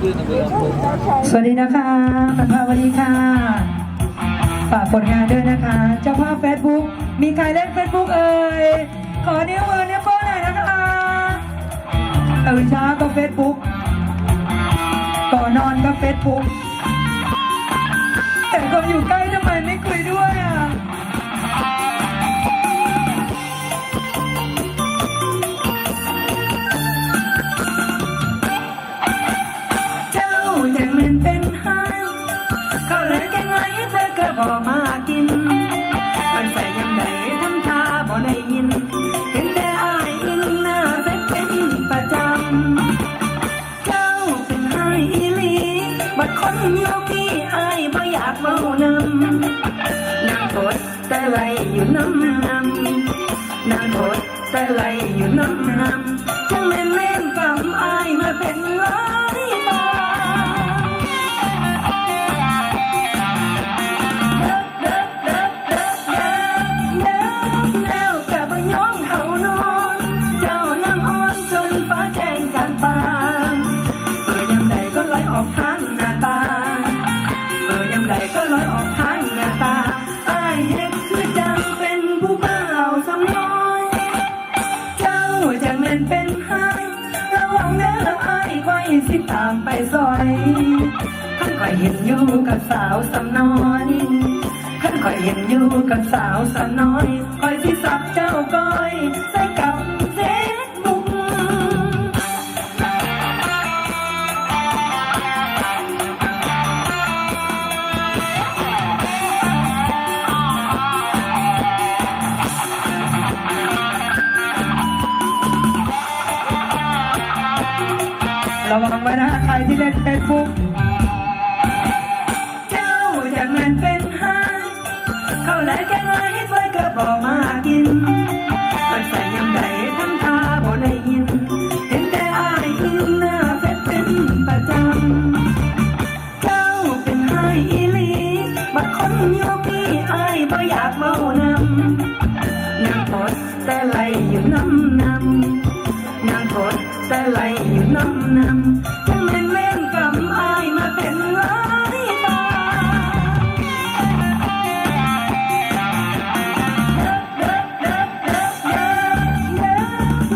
สวัสดีนะคะปันภาวดีค่ะฝากผลงานด้วยนะคะเจ้าภาพเฟซบุ๊กมีใครเล่นเฟซบุ๊กเอ่ยขอนิ้วมือนิ้วโป้งหน่อยนะคะตื่นเช้าก็เฟซบุ๊กก่อนนอนก็เฟซบุ๊กแต่คนอยู่ใกล้ทำไมไม่คุยด้วยอ่ะบอกมากินมันใส่ยังไงทำท่าบ่ได้ยินเห็นแต่อายอินหน้าเป็นประจำเจ้าเป็นไห้อีลีบัดคนเดียวพี่อายบ่อยากเมานำนางโทษแต่ไหลอยู่น้ำนางโทษแต่ไหลอยู่น้ำจังเล่นเล่นกับอายมาเป็นร้อยตาสิตามไปซอยท่านคอยเห็นอยู่กับสาวสำน้อยท่านคอยเห็นอยู่กับสาวสำน้อยคอยสิสับเจ้าก้อยใส่กับเฟซบุ๊กระวังไว้นะใครที่เล่นเฟซบุ๊กเจ้าจากนั้นเป็นไห้เขาแลกแกงไว้ไว้ก็บอกมากินมันใส่ยำใดทำท่าบ่ได้ยินเห็นแต่อายอินหน้าเฟซเป็นประจำเจ้าเป็นไห้อีลีบัดคนอยู่พี่อายบ่อยากเมานำนางโพสแต่ไหลอยู่น้ำนางโพสแต่ไหลอยู่น้ำจังเล่นเล่นกับอายมาเป็นร้อยตา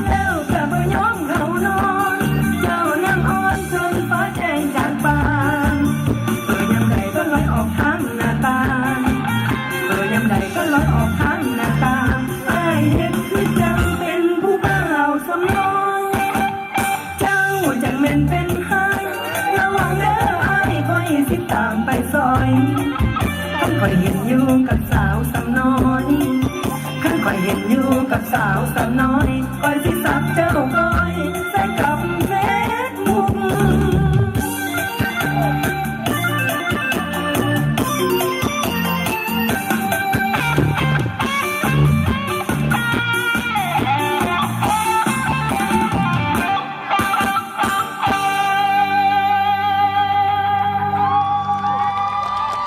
แล้วกับบ่ยอมเขานอนเจ้านั่งอ่อนจนฟ้าแจ้งจากปากยามใดก็ลอยออกทางหน้าตายามใดก็ลอยออกทางหน้าตาอายเห็นคือจังเป็นผู้บ่าวสำน้อยจังเม่นเป็นไห้ระวังเด้ออายคอยสิตามไปซอยท่านคอยเห็นอยู่กับสาวสำน้อยท่านคอยเห็นอยู่กับสาวสำน้อยคอยสิสับเจ้าก้อยใส่กับเฟซบุ๊ก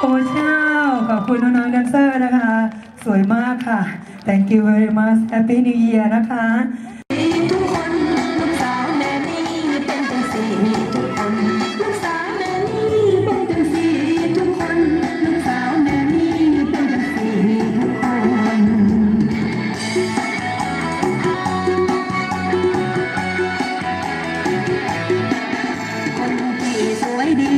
โอ้เช้าขอบคุณน้องๆแดนเซอร์นะคะสวยมากค่ะ Thank you very much Happy New Year นะคะทุกคนลูกสาวแม่นี่เป็นจังสีทุกคนลูกสาวแม่นี่เป็นจังสีทุกคนลูกสาวแม่นี่เป็นจังสีทุกคนคนที่สวยดี